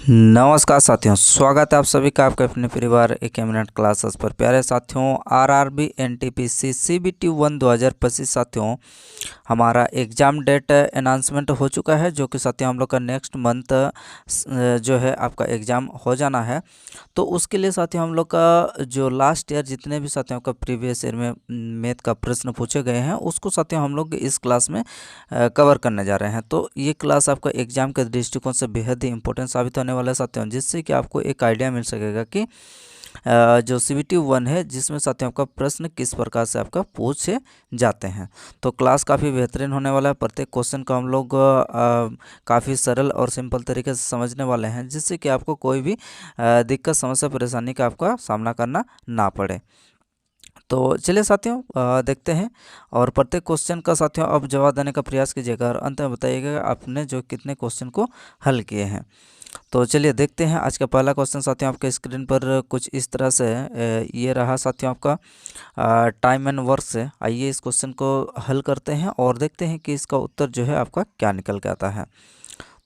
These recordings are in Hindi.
नमस्कार साथियों, स्वागत है आप सभी का आपके अपने परिवार एक मिनट क्लासेस पर। प्यारे साथियों, आरआरबी एनटीपीसी सीबीटी 1 2025 साथियों, हमारा एग्ज़ाम डेट अनाउंसमेंट हो चुका है, जो कि साथियों हम लोग का नेक्स्ट मंथ जो है आपका एग्ज़ाम हो जाना है। तो उसके लिए साथियों हम लोग का जो लास्ट ईयर जितने भी साथियों का प्रीवियस ईयर में मैथ का प्रश्न पूछे गए हैं, उसको साथियों हम लोग इस क्लास में कवर करने जा रहे हैं। तो ये क्लास आपका एग्ज़ाम के दृष्टिकोण से बेहद ही इंपॉर्टेंट साबित होने वाला है साथियों, जिससे कि आपको एक आइडिया मिल सकेगा कि जो सीबीटी 1 है, जिसमें साथियों आपका प्रश्न किस प्रकार से आपका पूछे जाते हैं। तो क्लास काफ़ी बेहतरीन होने वाला है। प्रत्येक क्वेश्चन को हम लोग काफ़ी सरल और सिंपल तरीके से समझने वाले हैं, जिससे कि आपको कोई भी दिक्कत, समस्या, परेशानी का आपका सामना करना ना पड़े। तो चलिए साथियों देखते हैं, और प्रत्येक क्वेश्चन का साथियों अब जवाब देने का प्रयास कीजिएगा और अंत में बताइएगा आपने जो कितने क्वेश्चन को हल किए हैं। तो चलिए देखते हैं आज का पहला क्वेश्चन साथियों आपके स्क्रीन पर कुछ इस तरह से ये रहा साथियों आपका टाइम एंड वर्क से। आइए इस क्वेश्चन को हल करते हैं और देखते हैं कि इसका उत्तर जो है आपका क्या निकल के आता है।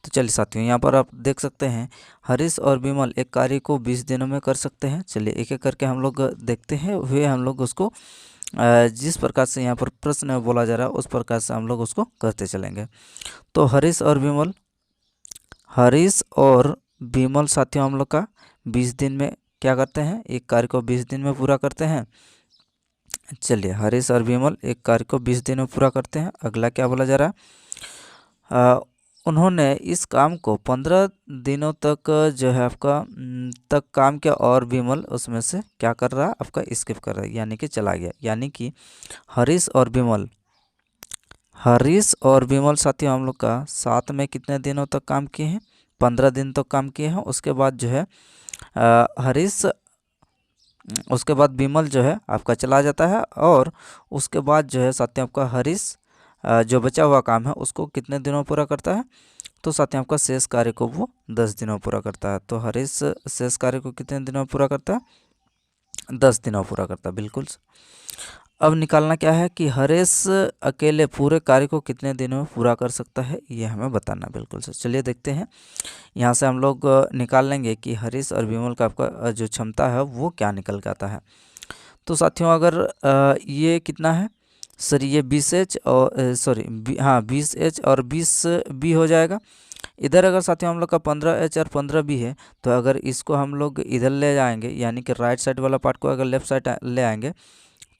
तो चलिए साथियों, यहाँ पर आप देख सकते हैं हरीश और विमल एक कार्य को 20 दिनों में कर सकते हैं। चलिए एक एक करके हम लोग देखते हैं, हुए हम लोग उसको जिस प्रकार से यहाँ पर प्रश्न में बोला जा रहा है उस प्रकार से हम लोग उसको करते चलेंगे। तो हरीश और विमल साथियों हम लोग का 20 दिन में क्या करते हैं, एक कार्य को 20 दिन में पूरा करते हैं। चलिए हरीश और विमल एक कार्य को 20 दिन में पूरा करते हैं। अगला क्या बोला जा रहा है, उन्होंने इस काम को 15 दिनों तक जो है आपका तक काम किया और विमल उसमें से क्या कर रहा है, आपका स्किप कर रहा है, यानी कि चला गया। यानी कि हरीश और विमल साथियों हम लोग का साथ में कितने दिनों तक काम किए हैं, 15 दिन तक काम किए हैं। उसके बाद जो है उसके बाद विमल जो है आपका चला जाता है, और उसके बाद जो है साथियों आपका हरीश जो बचा हुआ काम है उसको कितने दिनों में पूरा करता है, तो साथियों आपका शेष कार्य को वो 10 दिनों में पूरा करता है। तो हरीश शेष कार्य को कितने दिनों में पूरा करता है, 10 दिनों में पूरा करता है, बिल्कुल। अब निकालना क्या है कि हरीश अकेले पूरे कार्य को कितने दिनों में पूरा कर सकता है, ये हमें बताना बिल्कुल से। चलिए देखते हैं, यहाँ से हम लोग निकाल लेंगे कि हरीश और विमल का आपका जो क्षमता है वो क्या निकल के आता है। तो साथियों अगर ये कितना है सर, ये 20H और सॉरी 20H और 20B हो जाएगा। इधर अगर साथियों हम लोग का 15H और 15B है, तो अगर इसको हम लोग इधर ले जाएंगे, यानी कि राइट साइड वाला पार्ट को अगर लेफ्ट साइड ले आएंगे,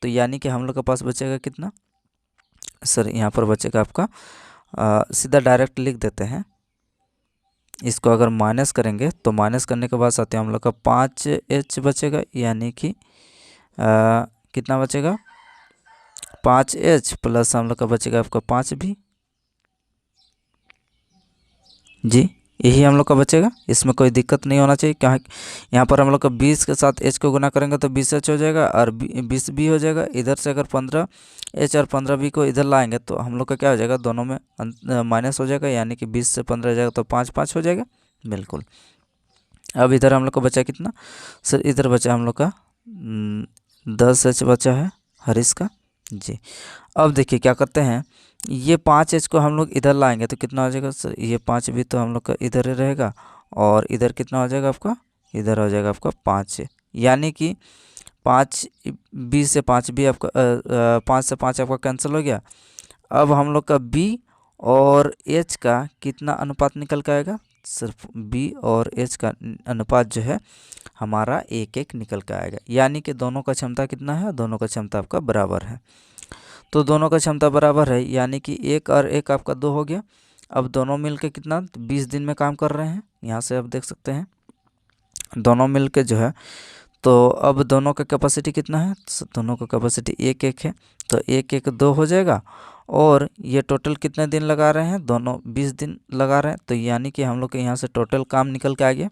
तो यानी कि हम लोग के पास बचेगा कितना सर, यहाँ पर बचेगा आपका सीधा डायरेक्ट लिख देते हैं। इसको अगर माइनस करेंगे तो माइनस करने के बाद साथियों हम लोग का 5H बचेगा, यानी कि कितना बचेगा, 5H प्लस हम लोग का बचेगा आपका 5B जी, यही हम लोग का बचेगा। इसमें कोई दिक्कत नहीं होना चाहिए, क्या यहाँ पर हम लोग का 20 के साथ H को गुना करेंगे तो 20H हो जाएगा और 20B हो जाएगा। इधर से अगर 15H और 15B को इधर लाएंगे तो हम लोग का क्या हो जाएगा, दोनों में माइनस हो जाएगा, यानी कि 20 से 15 हो जाएगा तो 5 हो जाएगा, बिल्कुल। अब इधर हम लोग को बचा कितना सर, इधर बचा हम लोग का 10H बचा है हरीश का जी। अब देखिए क्या करते हैं, ये 5H को हम लोग इधर लाएंगे तो कितना हो जाएगा सर, ये 5 भी तो हम लोग का इधर ही रहेगा, और इधर कितना हो जाएगा आपका, इधर हो जाएगा आपका 5, यानी कि 5B से 5B आपका 5 से 5 आपका कैंसिल हो गया। अब हम लोग का B और H का कितना अनुपात निकल के आएगा, सिर्फ B और H का अनुपात जो है हमारा 1:1 निकल के आएगा, यानी कि दोनों का क्षमता कितना है, दोनों का क्षमता आपका बराबर है। तो दोनों का क्षमता बराबर है, यानी कि 1 और 1 आपका 2 हो गया। अब दोनों मिलके कितना 20 दिन में काम कर रहे हैं, यहाँ से आप देख सकते हैं दोनों मिलके जो है, तो अब दोनों का कैपेसिटी कितना है, दोनों का कैपेसिटी 1:1 है, तो 1:1 2 हो जाएगा। और ये टोटल कितने दिन लगा रहे हैं, दोनों 20 दिन लगा रहे हैं, तो यानी कि हम लोग के यहाँ से टोटल काम निकल के आ गया।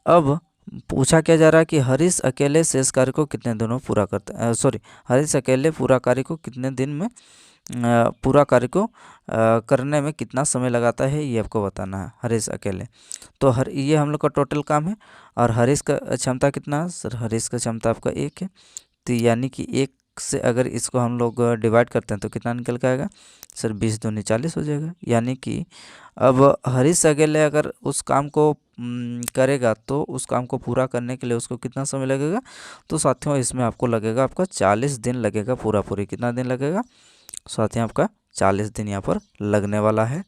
अब पूछा क्या जा रहा है कि हरीश अकेले शेष कार्य को कितने दिनों में पूरा करता है, सॉरी हरीश अकेले पूरा कार्य को कितने दिन में पूरा कार्य को करने में कितना समय लगाता है, ये आपको बताना है, हरीश अकेले। तो ये हम लोग का टोटल काम है, और हरीश का क्षमता कितना है सर, हरीश का क्षमता आपका 1 है, तो यानी कि 1 से अगर इसको हम लोग डिवाइड करते हैं तो कितना निकल के आएगा सर, 20 दूनी 40 हो जाएगा। यानी कि अब हरीश अकेले अगर उस काम को करेगा तो उस काम को पूरा करने के लिए उसको कितना समय लगेगा, तो साथियों इसमें आपको लगेगा आपका 40 दिन लगेगा पूरा पूरी। कितना दिन लगेगा साथियों, आपका 40 दिन यहाँ पर लगने वाला है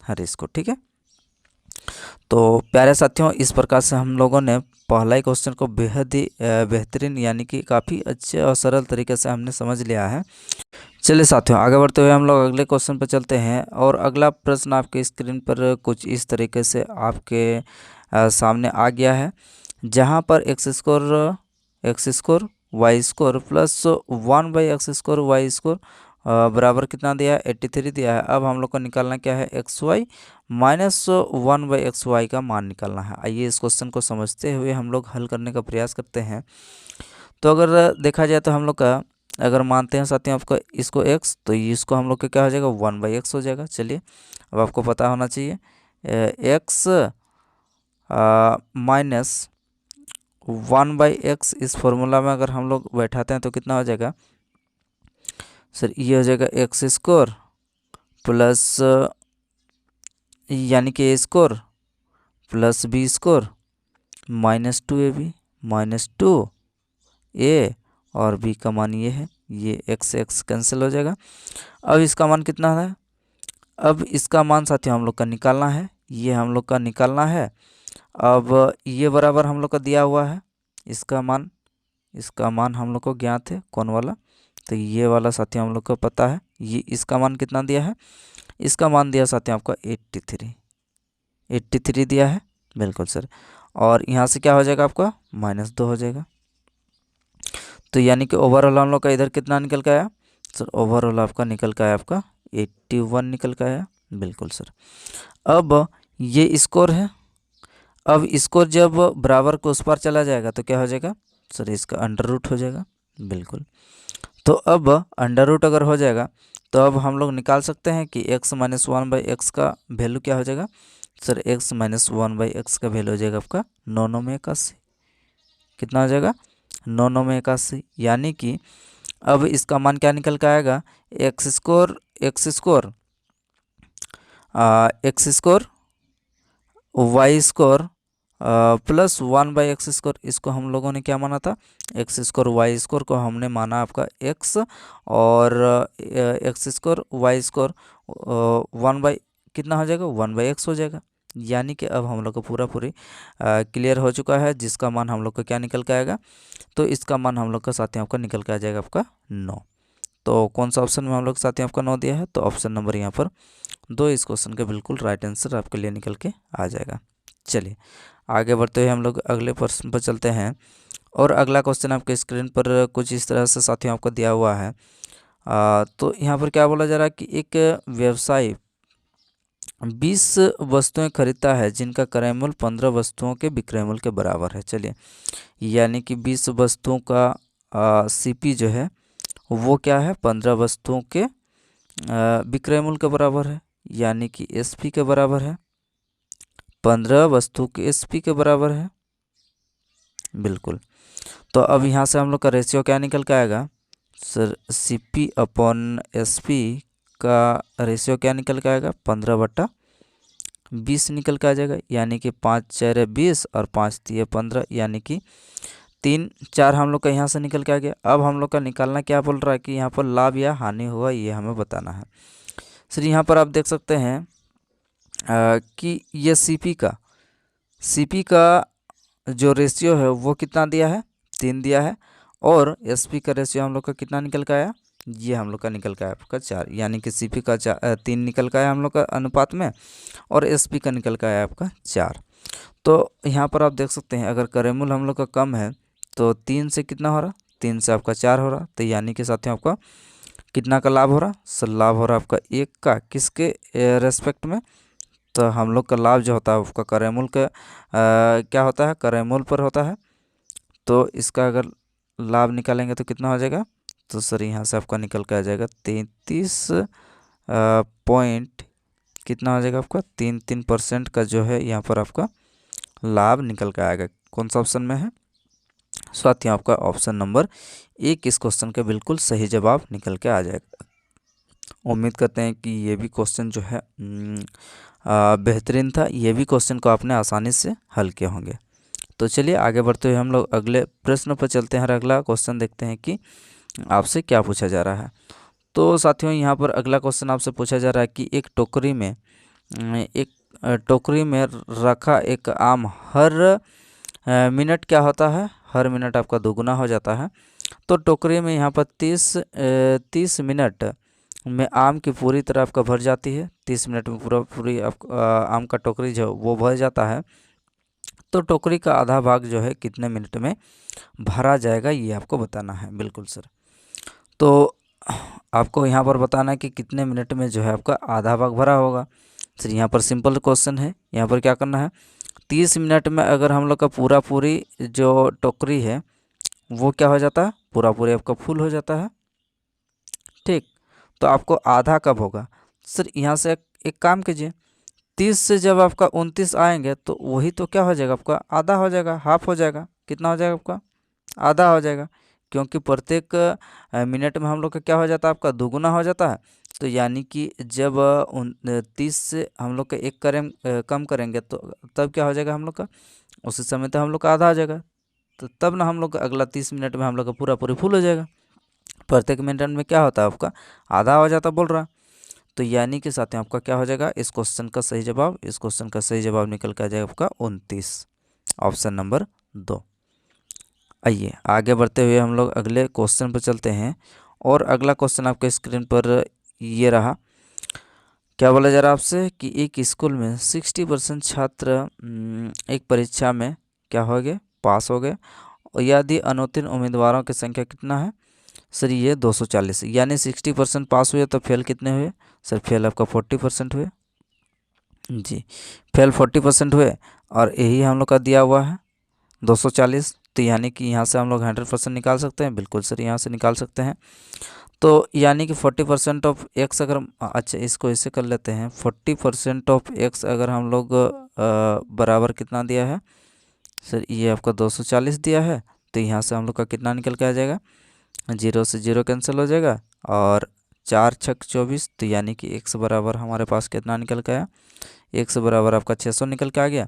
हरीश को। ठीक है, तो प्यारे साथियों इस प्रकार से हम लोगों ने पहला ही क्वेश्चन को बेहद ही बेहतरीन यानी कि काफ़ी अच्छे और सरल तरीके से हमने समझ लिया है। चलिए साथियों आगे बढ़ते हुए हम लोग अगले क्वेश्चन पर चलते हैं। और अगला प्रश्न आपके स्क्रीन पर कुछ इस तरीके से आपके सामने आ गया है, जहां पर x square y square plus 1/x² y square बराबर कितना दिया है, 83 दिया है। अब हम लोग को निकालना क्या है, एक्स वाई माइनस 1/xy का मान निकालना है। आइए इस क्वेश्चन को समझते हुए हम लोग हल करने का प्रयास करते हैं। तो अगर देखा जाए तो हम लोग का अगर मानते हैं साथियों आपका इसको x, तो इसको हम लोग का क्या हो जाएगा 1/x हो जाएगा। चलिए अब आपको पता होना चाहिए x माइनस 1/x इस फॉर्मूला में अगर हम लोग बैठाते हैं तो कितना हो जाएगा सर, ये हो जाएगा एक्स स्कोर प्लस यानी कि A score plus B score -2ab -2a और b का मान ये है, ये x कैंसिल हो जाएगा। अब इसका मान कितना है, अब इसका मान साथियों हम लोग का निकालना है, ये हम लोग का निकालना है। अब ये बराबर हम लोग का दिया हुआ है, इसका मान हम लोग को ज्ञात है, कौन वाला, तो ये वाला साथियों हम लोग को पता है। ये इसका मान कितना दिया है, इसका मान दिया साथियों आपका 83 दिया है, बिल्कुल सर। और यहाँ से क्या हो जाएगा आपका -2 हो जाएगा। तो यानी कि ओवरऑल हम लोग का इधर कितना निकल के आया सर, ओवरऑल आपका निकल के आया आपका 81 निकल के आया, बिल्कुल सर। अब ये स्कोर है, अब स्कोर जब बराबर को उस पार चला जाएगा तो क्या हो जाएगा सर, इसका अंडर रूट हो जाएगा, बिल्कुल। तो अब अंडर रूट अगर हो जाएगा तो अब हम लोग निकाल सकते हैं कि x माइनस 1/x का वैल्यू क्या हो जाएगा सर, x माइनस 1/x का वैल्यू हो जाएगा आपका 9 में 81। कितना हो जाएगा 9 में 81। यानी कि अब इसका मान क्या निकल के आएगा, x square y square plus 1/x², इसको हम लोगों ने क्या माना था, एक्स स्कोर वाई स्कोर को हमने माना आपका x, और एक्स स्कोर वाई स्कोर 1 कितना हो जाएगा 1/x हो जाएगा। यानी कि अब हम लोग को पूरा पूरी क्लियर हो चुका है, जिसका मान हम लोग को क्या निकल के आएगा, तो इसका मान हम लोग का साथियों आपका निकल के आ जाएगा आपका 9। तो कौन सा ऑप्शन में हम लोग साथियों आपका 9 दिया है, तो ऑप्शन नंबर यहाँ पर 2 इस क्वेश्चन का बिल्कुल राइट आंसर आपके लिए निकल के आ जाएगा। चलिए आगे बढ़ते हुए हम लोग अगले प्रश्न पर चलते हैं। और अगला क्वेश्चन आपके स्क्रीन पर कुछ इस तरह से साथियों आपको दिया हुआ है। तो यहाँ पर क्या बोला जा रहा है कि एक व्यवसायी 20 वस्तुएं खरीदता है जिनका क्रय मूल्य 15 वस्तुओं के विक्रय मूल्य के बराबर है। चलिए यानी कि 20 वस्तुओं का सीपी जो है वो क्या है 15 वस्तुओं के विक्रय मूल्य के बराबर है, यानी कि एसपी के बराबर है, 15 वस्तु के एसपी के बराबर है, बिल्कुल। तो अब यहाँ से हम लोग का रेशियो क्या निकल के आएगा सर, सीपी अपॉन एसपी का रेशियो क्या निकल के आएगा 15/20 निकल के आ जाएगा। यानी कि 5 4 20 और 5 3 15, यानी कि 3 4 हम लोग का यहाँ से निकल के आ गया। अब हम लोग का निकालना क्या बोल रहा है कि यहाँ पर लाभ या हानि हुआ, ये हमें बताना है सर। यहाँ पर आप देख सकते हैं कि ये सीपी का जो रेशियो है वो कितना दिया है 3 दिया है, और एसपी का रेशियो हम लोग का कितना निकल के आया, ये हम लोग का निकल के आया आपका 4। यानी कि सीपी का 3 निकल के आया हम लोग का अनुपात में, और एसपी का निकल के आया आपका 4। तो यहाँ पर आप देख सकते हैं अगर क्रय मूल्य हम लोग का कम है तो 3 से कितना हो रहा, 3 से आपका 4 हो रहा। तो यानी कि साथियों आपका कितना का लाभ हो रहा सर, लाभ हो रहा आपका 1 का, किसके रेस्पेक्ट में, तो हम लोग का लाभ जो होता है उसका क्रय मूल्य का क्या होता है, क्रय मूल्य पर होता है। तो इसका अगर लाभ निकालेंगे तो कितना हो जाएगा, तो सर यहाँ से आपका निकल के आ जाएगा 33 पॉइंट कितना हो जाएगा आपका 3% का जो है यहाँ पर आपका लाभ निकल के आएगा। कौन सा ऑप्शन में है साथियों आपका ऑप्शन नंबर 1 इस क्वेश्चन का बिल्कुल सही जवाब निकल के आ जाएगा। उम्मीद करते हैं कि ये भी क्वेश्चन जो है बेहतरीन था। ये भी क्वेश्चन को आपने आसानी से हल किए होंगे। तो चलिए आगे बढ़ते हुए हम लोग अगले प्रश्न पर चलते हैं और अगला क्वेश्चन देखते हैं कि आपसे क्या पूछा जा रहा है। तो साथियों यहाँ पर अगला क्वेश्चन आपसे पूछा जा रहा है कि एक टोकरी में रखा एक आम हर मिनट क्या होता है, हर मिनट आपका दोगुना हो जाता है। तो टोकरी में यहाँ पर 30 मिनट में आम की पूरी तरह आपका भर जाती है। 30 मिनट में पूरी आम का टोकरी जो वो भर जाता है। तो टोकरी का आधा भाग जो है कितने मिनट में भरा जाएगा, ये आपको बताना है। बिल्कुल सर, तो आपको यहाँ पर बताना है कि कितने मिनट में जो है आपका आधा भाग भरा होगा। सर यहाँ पर सिंपल क्वेश्चन है। यहाँ पर क्या करना है, 30 मिनट में अगर हम लोग का पूरी जो टोकरी है वो क्या हो जाता है, पूरी आपका फुल हो जाता है। ठीक, तो आपको आधा कब होगा। सर यहाँ से एक काम कीजिए, 30 से जब आपका 29 आएंगे तो वही तो क्या हो जाएगा, आपका आधा हो जाएगा, हाफ हो जाएगा। कितना हो जाएगा आपका, आधा हो जाएगा, क्योंकि प्रत्येक मिनट में हम लोग का क्या हो जाता है, आपका दोगुना हो जाता है। तो यानी कि जब 30 से हम लोग का एक कम करेंगे तो तब क्या हो जाएगा हम लोग का, उसी समय तो हम लोग का आधा हो जाएगा। तो तब ना हम लोग का अगला 30 मिनट में हम लोग का पूरी फुल हो जाएगा। प्रत्येक मिनट में क्या होता है आपका, आधा हो जाता बोल रहा। तो यानी कि साथ में आपका क्या हो जाएगा, इस क्वेश्चन का सही जवाब निकल कर आ जाएगा आपका 29, ऑप्शन नंबर 2। आइए आगे बढ़ते हुए हम लोग अगले क्वेश्चन पर चलते हैं। और अगला क्वेश्चन आपके स्क्रीन पर ये रहा। क्या बोला जा रहा है आपसे कि एक स्कूल में 60% छात्र एक परीक्षा में क्या हो गए, पास हो गए। और यदि अनुत्तीर्ण उम्मीदवारों की संख्या कितना है, सर ये 240। यानी 60% पास हुए तो फेल कितने हुए, सर फेल आपका 40% हुए। जी, फेल 40% हुए और यही हम लोग का दिया हुआ है 240। तो यानी कि यहाँ से हम लोग 100% निकाल सकते हैं। बिल्कुल सर, यहाँ से निकाल सकते हैं। तो यानी कि 40% ऑफ एक्स अगर अच्छा इसको ऐसे कर लेते हैं, 40% ऑफ एक्स अगर हम लोग बराबर कितना दिया है, सर ये आपका 240 दिया है। तो यहाँ से हम लोग का कितना निकल के आ जाएगा, 0 से 0 कैंसिल हो जाएगा और 4 छक 24। तो यानी कि एक्स बराबर हमारे पास कितना निकल के आया, एक्स बराबर आपका 600 निकल के आ गया।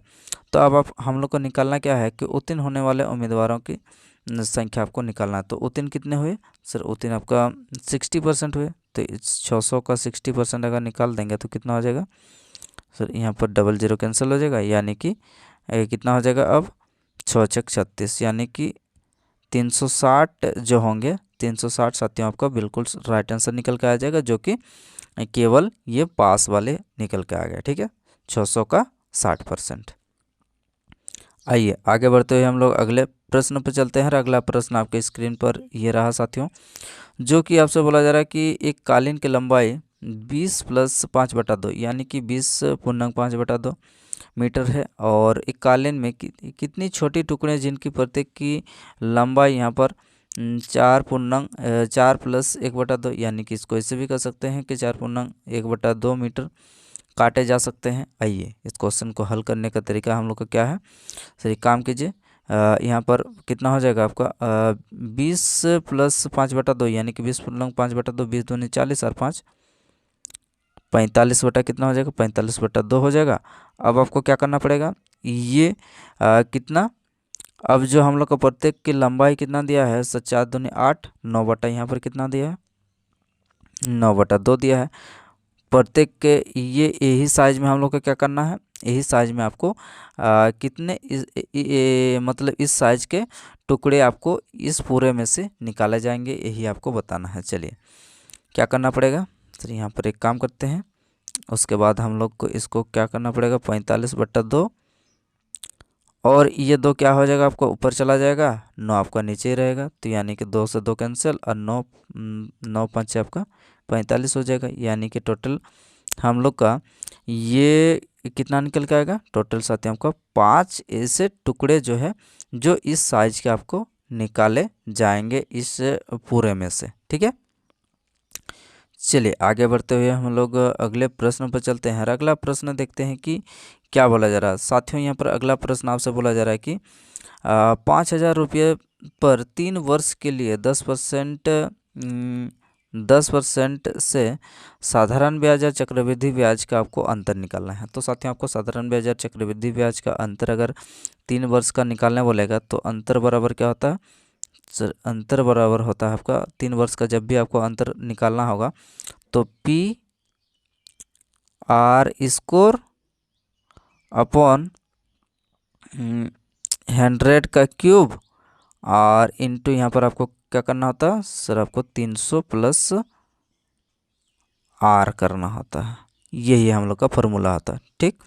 तो अब आप हम लोग को निकालना क्या है कि उत्तीर्ण होने वाले उम्मीदवारों की संख्या आपको निकालना है। तो उत्तीर्ण कितने हुए, सर उत्तीर्ण आपका 60% हुए। तो इस 600 का 60% अगर निकाल देंगे तो कितना हो जाएगा, सर यहाँ पर 00 कैंसिल हो जाएगा। यानी कि कितना हो जाएगा अब, 6 छक 36, यानी कि 360 जो होंगे, 360 साथियों आपका बिल्कुल राइट आंसर निकल के आ जाएगा, जो कि केवल ये पास वाले निकल के आ गए। ठीक है, 600 का 60%। आइए आगे बढ़ते हुए हम लोग अगले प्रश्न पर चलते हैं। अगला प्रश्न आपके स्क्रीन पर ये रहा साथियों, जो कि आपसे बोला जा रहा है कि एक कालीन की लंबाई 20 + 5/2 यानी कि 20.5/2 मीटर है। और एक कालीन में कितनी छोटी टुकड़े जिनकी प्रत्येक की लंबाई यहाँ पर 4 + 1/2 यानी कि इसको ऐसे भी कर सकते हैं कि 4.1/2 मीटर काटे जा सकते हैं। आइए इस क्वेश्चन को हल करने का तरीका हम लोग का क्या है, सर एक काम कीजिए, यहाँ पर कितना हो जाएगा आपका 20 + 5/2 यानी कि 20.5/2, 20 दूनी 40 और 5 45 बटा कितना हो जाएगा, 45/2 हो जाएगा। अब आपको क्या करना पड़ेगा, ये कितना, अब जो हम लोग को प्रत्येक की लंबाई कितना दिया है, 4 दूनी 8, 9 बटा यहाँ पर कितना दिया है, 9/2 दिया है। प्रत्येक के ये यही साइज में हम लोग को क्या करना है, यही साइज में आपको कितने मतलब इस साइज के टुकड़े आपको इस पूरे में से निकाले जाएंगे, यही आपको बताना है। चलिए क्या करना पड़ेगा, सर यहाँ पर एक काम करते हैं, उसके बाद हम लोग को इसको क्या करना पड़ेगा, 45/2 और ये 2 क्या हो जाएगा आपको ऊपर चला जाएगा, 9 आपका नीचे ही रहेगा। तो यानी कि 2 से 2 कैंसिल और 9 5 आपका 45 हो जाएगा। यानी कि टोटल हम लोग का ये कितना निकल के आएगा, टोटल साथ ही आपका 5 ऐसे टुकड़े जो है जो इस साइज के आपको निकाले जाएंगे इस पूरे में से। ठीक है, चलिए आगे बढ़ते हुए हम लोग अगले प्रश्न पर चलते हैं। अगला प्रश्न देखते हैं कि क्या बोला जा रहा है साथियों, यहाँ पर अगला प्रश्न आपसे बोला जा रहा है कि 5,000 रुपये पर 3 वर्ष के लिए 10% से साधारण ब्याज या चक्रवृद्धि ब्याज का आपको अंतर निकालना है। तो साथियों आपको साधारण ब्याज या चक्रवृद्धि ब्याज का अंतर अगर 3 वर्ष का निकालने बोलेगा तो अंतर बराबर क्या होता है सर, अंतर बराबर होता है आपका 3 वर्ष का जब भी आपको अंतर निकालना होगा तो पी आर स्कोर अपॉन 100 का क्यूब और इनटू यहाँ पर आपको क्या करना होता है सर, आपको 300 प्लस आर करना होता है। यही हम लोग का फॉर्मूला होता है। ठीक,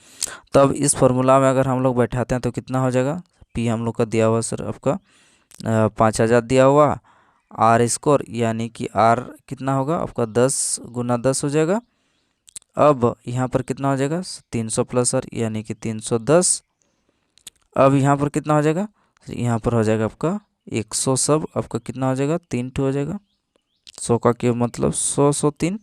तो अब इस फॉर्मूला में अगर हम लोग बैठाते हैं तो कितना हो जाएगा, पी हम लोग का दिया हुआ सर आपका 5,000 दिया हुआ, आर स्कोर यानी कि आर कितना होगा आपका 10 गुना 10 हो जाएगा। अब यहाँ पर कितना हो जाएगा 300 प्लस आर यानी कि 310। अब यहाँ पर कितना हो जाएगा, यहाँ पर हो जाएगा आपका 100, सब आपका कितना हो जाएगा 3 हो जाएगा, 100 का क्यूब मतलब 100 103।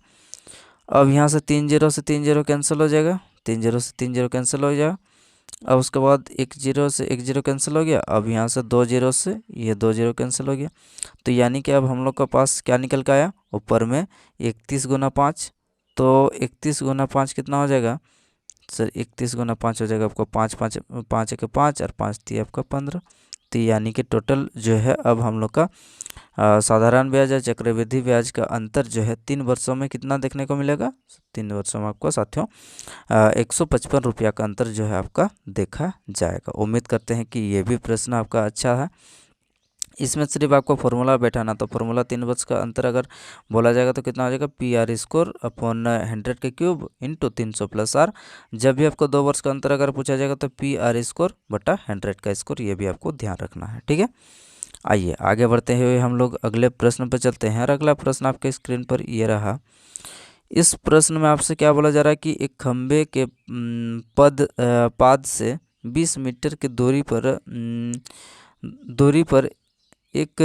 अब यहाँ से 3 0 से 3 0 कैंसिल हो जाएगा, 3 0 से 3 0 कैंसिल हो जाएगा। अब उसके बाद 1 0 से 1 0 कैंसिल हो गया। अब यहाँ से 2 0 से ये 2 0 कैंसिल हो गया। तो यानी कि अब हम लोग का पास क्या निकल के आया ऊपर में 31 गुना 5। तो 31 गुना 5 कितना हो जाएगा सर, 31 गुना 5 हो जाएगा आपको 5 5 5 1 5 और 5 3 आपका 15। तो यानी कि टोटल जो है अब हम लोग का साधारण ब्याज या चक्रवृद्धि ब्याज का अंतर जो है 3 वर्षों में कितना देखने को मिलेगा, 3 वर्षों में आपको साथियों 155 रुपया का अंतर जो है आपका देखा जाएगा। उम्मीद करते हैं कि ये भी प्रश्न आपका अच्छा है। इसमें सिर्फ आपको फॉर्मूला बैठाना, तो फॉर्मूला 3 वर्ष का अंतर अगर बोला जाएगा तो कितना हो जाएगा पी आर स्कोर अपॉन 100 के क्यूब इंटू 300 प्लस आर। जब भी आपको 2 वर्ष का अंतर अगर पूछा जाएगा तो पी आर स्कोर बटा 100 का स्कोर, ये भी आपको ध्यान रखना है। ठीक है, आइए आगे बढ़ते हुए हम लोग अगले प्रश्न पर चलते हैं। और अगला प्रश्न आपके स्क्रीन पर ये रहा। इस प्रश्न में आपसे क्या बोला जा रहा है कि एक खंबे के पाद से 20 मीटर की दूरी पर एक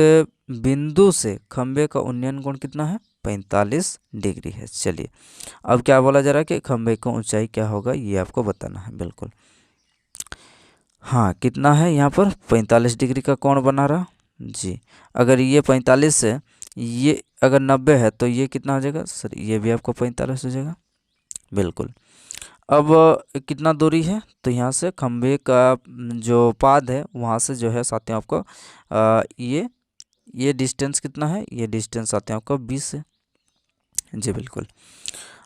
बिंदु से खंबे का उन्नयन कोण कितना है 45 डिग्री है। चलिए अब क्या बोला जा रहा है कि खंबे की ऊंचाई क्या होगा ये आपको बताना है। बिल्कुल हाँ, कितना है यहाँ पर 45 डिग्री का कोण बना रहा जी। अगर ये 45 है, ये अगर 90 है तो ये कितना हो जाएगा सर, ये भी आपको 45 हो जाएगा। बिल्कुल, अब कितना दूरी है तो यहाँ से खंबे का जो पाद है वहाँ से जो है साथियों आपको ये डिस्टेंस कितना है, ये डिस्टेंस साथियों आपको 20 है जी। बिल्कुल,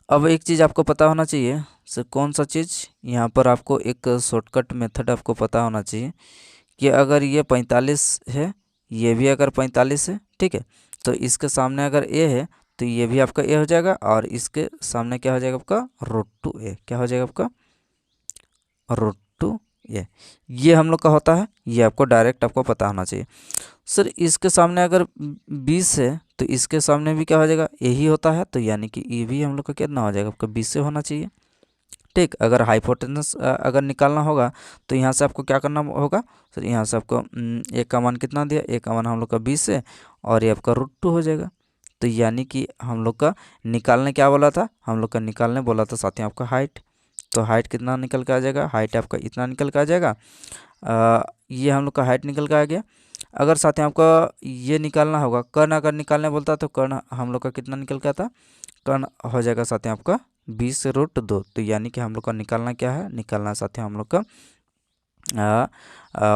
अब एक चीज़ आपको पता होना चाहिए सर, कौन सा चीज़, यहाँ पर आपको एक शॉर्टकट मेथड आपको पता होना चाहिए कि अगर ये 45 है, ये भी अगर 45 है, ठीक है, तो इसके सामने अगर ए है तो ये भी आपका ए हो जाएगा और इसके सामने क्या हो जाएगा आपका √2a, क्या हो जाएगा आपका √2a। ये हम लोग का होता है, ये आपको डायरेक्ट आपको पता होना चाहिए। सर इसके सामने अगर 20 है तो इसके सामने भी क्या हो जाएगा यही होता है, तो यानी कि ये भी हम लोग का कितना हो जाएगा आपका 20 से होना चाहिए। ठीक, अगर हाइपोटेनस अगर निकालना होगा तो यहाँ से आपको क्या करना होगा सर, यहाँ से आपको एक का मान कितना दिया, एक का मान हम लोग का 20 है और ये आपका √2 हो जाएगा। तो यानी कि हम लोग का निकालने क्या बोला था, हम लोग का निकालने बोला था साथियों आपका हाइट। तो हाइट कितना निकल के आ जाएगा, हाइट आपका इतना निकल के आ जाएगा। ये हम लोग का हाइट निकल के आ गया। अगर साथियों आपका ये निकालना होगा कर्ण, अगर निकालने बोलता तो कर्ण हम लोग का कितना निकल के आता, कर्ण हो जाएगा साथियों आपका 20√2। तो यानी कि हम लोग का निकालना क्या है, निकालना साथियों हम लोग का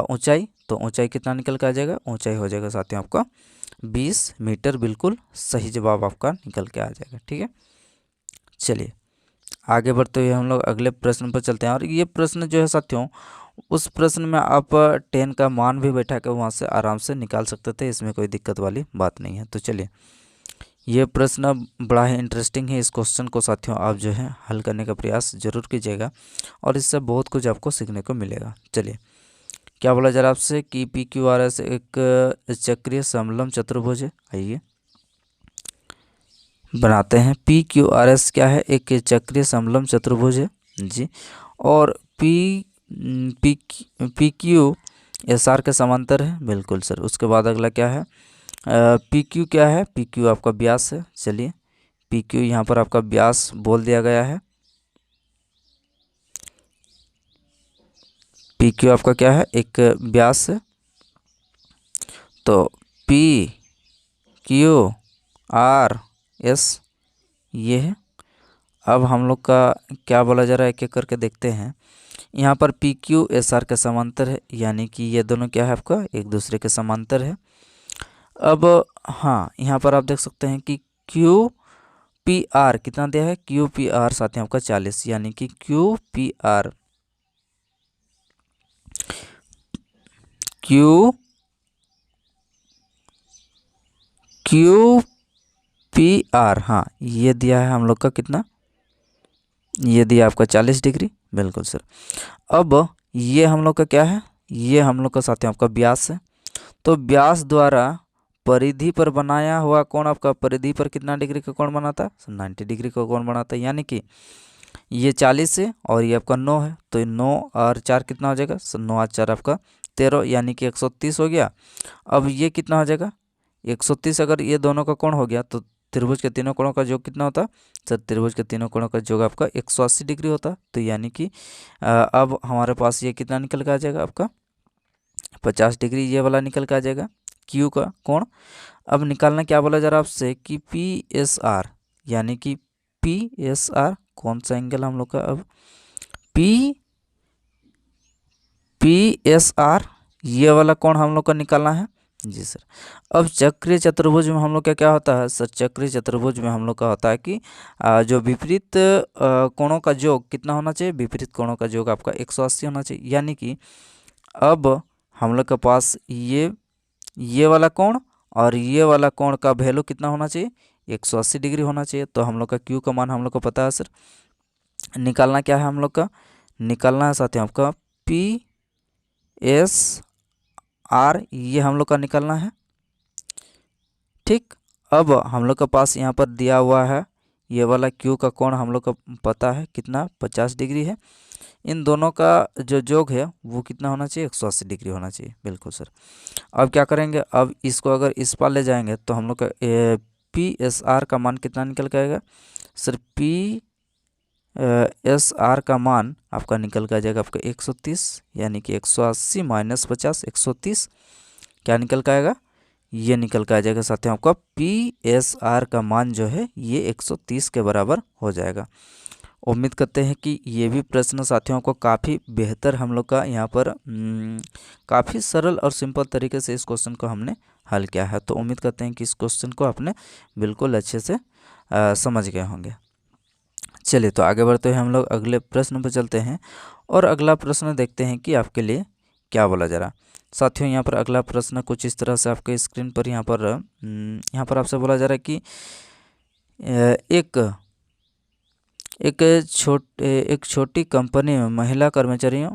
ऊंचाई। तो ऊंचाई कितना निकल के आ जाएगा, ऊंचाई हो जाएगा साथियों आपका 20 मीटर। बिल्कुल सही जवाब आपका निकल के आ जाएगा। ठीक है, चलिए आगे बढ़ते हुए हम लोग अगले प्रश्न पर चलते हैं। और ये प्रश्न जो है साथियों, उस प्रश्न में आप 10 का मान भी बैठा कर वहाँ से आराम से निकाल सकते थे, इसमें कोई दिक्कत वाली बात नहीं है। तो चलिए, ये प्रश्न बड़ा ही इंटरेस्टिंग है। इस क्वेश्चन को साथियों आप जो है हल करने का प्रयास जरूर कीजिएगा और इससे बहुत कुछ आपको सीखने को मिलेगा। चलिए, क्या बोला जा रहा है आपसे कि PQRS एक चक्रीय समलंब चतुर्भुज है। आइए बनाते हैं। PQRS क्या है, एक चक्रीय समलंब चतुर्भुज है जी। और PQSR के समांतर है। बिल्कुल सर, उसके बाद अगला क्या है, PQ क्या है, PQ आपका व्यास है। चलिए PQ यहाँ पर आपका व्यास बोल दिया गया है। पी क्यू आपका क्या है, एक व्यास है। तो पी क्यू आर एस ये है। अब हम लोग का क्या बोला जा रहा है, एक एक करके देखते हैं। यहाँ पर पी क्यू एस आर के समांतर है, यानी कि ये दोनों क्या है आपका एक दूसरे के समांतर है। अब हाँ, यहाँ पर आप देख सकते हैं कि क्यू पी आर कितना दिया है, क्यू पी आर साथ ही आपका 40, यानी कि Q P R Q Q P R, हाँ ये दिया है हम लोग का कितना, ये दिया आपका 40 डिग्री, बिल्कुल सर। अब ये हम लोग का क्या है, ये हम लोग का साथ ही आपका व्यास है। तो व्यास द्वारा परिधि पर बनाया हुआ कोण आपका परिधि पर कितना डिग्री का कोण बनाता है, 90 डिग्री का कोण बनाता है। यानी कि ये 40 है और ये आपका 9 है, तो 9 और 4 कितना हो जाएगा, 9 और 4 आपका 13, यानी कि 130 हो गया। अब ये कितना हो जाएगा 130, अगर ये दोनों का कोण हो गया तो त्रिभुज के तीनों कोणों का योग कितना होता है सर, त्रिभुज के तीनों कोणों का योग आपका 180 डिग्री होता है। तो यानी कि अब हमारे पास ये कितना निकल के आ जाएगा आपका 50 डिग्री, ये वाला निकल के आ जाएगा क्यू का कोण। अब निकालना क्या बोला जा रहा है आपसे कि पी एस आर, यानी कि पी एस आर कौन सा एंगल हम लोग का, अब पी एस आर ये वाला कोण हम लोग का निकालना है जी सर। अब चक्रीय चतुर्भुज में हम लोग का क्या होता है सर, चक्रीय चतुर्भुज में हम लोग का होता है कि जो विपरीत कोणों का योग कितना होना चाहिए, विपरीत कोणों का योग आपका 180 होना चाहिए। यानी कि अब हम लोग के पास ये वाला कोण और ये वाला कोण का वैल्यू कितना होना चाहिए, 180 डिग्री होना चाहिए। तो हम लोग का क्यू का मान हम लोग को पता है सर। निकालना क्या है हम लोग का, निकालना है साथियों आपका पी एस आर, ये हम लोग का निकालना है। ठीक, अब हम लोग के पास यहाँ पर दिया हुआ है ये वाला क्यू का कोण हम लोग का पता है कितना 50 डिग्री है। इन दोनों का जो योग है वो कितना होना चाहिए, 180 डिग्री होना चाहिए, बिल्कुल सर। अब क्या करेंगे, अब इसको अगर इस पार ले जाएंगे तो हम लोग का पी एस आर का मान कितना निकल के आएगा सर, पी एस आर का मान आपका निकल के आ जाएगा आपका 130, यानी कि 180 माइनस 50 130 क्या निकल के आएगा, ये निकल के आ जाएगा साथियों आपका पी एस आर का मान जो है ये 130 के बराबर हो जाएगा। उम्मीद करते हैं कि ये भी प्रश्न साथियों को काफ़ी बेहतर हम लोग का यहाँ पर काफ़ी सरल और सिंपल तरीके से इस क्वेश्चन को हमने हल किया है। तो उम्मीद करते हैं कि इस क्वेश्चन को आपने बिल्कुल अच्छे से समझ गए होंगे। चलिए तो आगे बढ़ते हुए हम लोग अगले प्रश्न पर चलते हैं और अगला प्रश्न देखते हैं कि आपके लिए क्या बोला जा रहा। साथियों यहाँ पर अगला प्रश्न कुछ इस तरह से आपके स्क्रीन पर यहाँ पर आपसे बोला जा रहा है कि एक छोटी कंपनी में महिला कर्मचारियों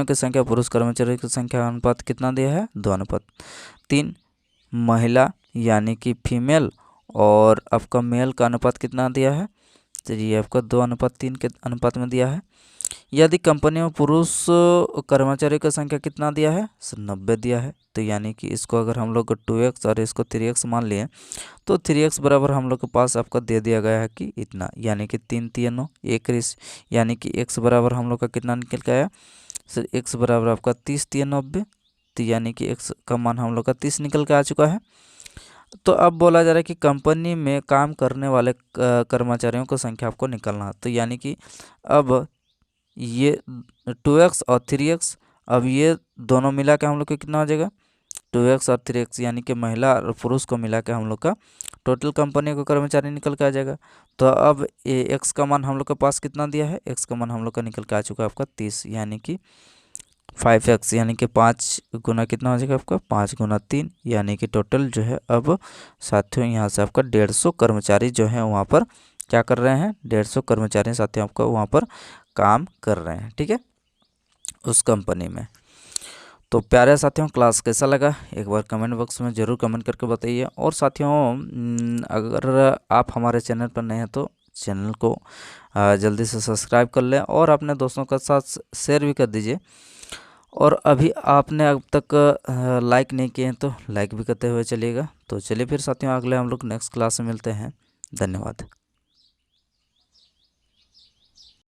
की संख्या पुरुष कर्मचारियों की संख्या अनुपात कितना दिया है, 2:3। महिला यानी कि फीमेल और आपका मेल का अनुपात कितना दिया है, तो ये आपका 2:3 के अनुपात में दिया है। यदि कंपनी में पुरुष कर्मचारियों की संख्या कितना दिया है, 90 दिया है। तो यानी कि इसको अगर हम लोग 2x और इसको 3x मान लिए तो 3x बराबर हम लोग के पास आपका दे दिया गया है कि इतना, यानी कि 3 3 9 1, यानी कि x बराबर हम लोग का कितना निकल के आया सर, x बराबर आपका 30 3 90। तो यानी कि x का मान हम लोग का 30 निकल के आ चुका है। तो अब बोला जा रहा है कि कंपनी में काम करने वाले कर्मचारियों की संख्या आपको निकालना है। तो यानी कि अब ये 2x और 3x, अब ये दोनों मिला के हम लोग को कितना हो जाएगा 2x और 3x, यानी कि महिला और पुरुष को मिला के हम लोग का टोटल कंपनी का कर्मचारी निकल के आ जाएगा। तो अब ये x का मान हम लोग के पास कितना दिया है, x का मान हम लोग का निकल के आ चुका है आपका 30, यानी कि 5x, यानी कि 5 गुना कितना हो जाएगा आपका 5 गुना 3, यानी कि टोटल जो है अब साथियों यहाँ से आपका 150 कर्मचारी जो है वहाँ पर क्या कर रहे हैं, 150 कर्मचारी साथियों आपका वहाँ पर काम कर रहे हैं। ठीक है, उस कंपनी में। तो प्यारे साथियों क्लास कैसा लगा एक बार कमेंट बॉक्स में ज़रूर कमेंट करके बताइए। और साथियों अगर आप हमारे चैनल पर नए हैं तो चैनल को जल्दी से सब्सक्राइब कर लें और अपने दोस्तों के साथ शेयर भी कर दीजिए। और अभी आपने अब तक लाइक नहीं किए हैं तो लाइक भी करते हुए चलिएगा। तो चलिए फिर साथियों अगले हम लोग नेक्स्ट क्लास में मिलते हैं। धन्यवाद।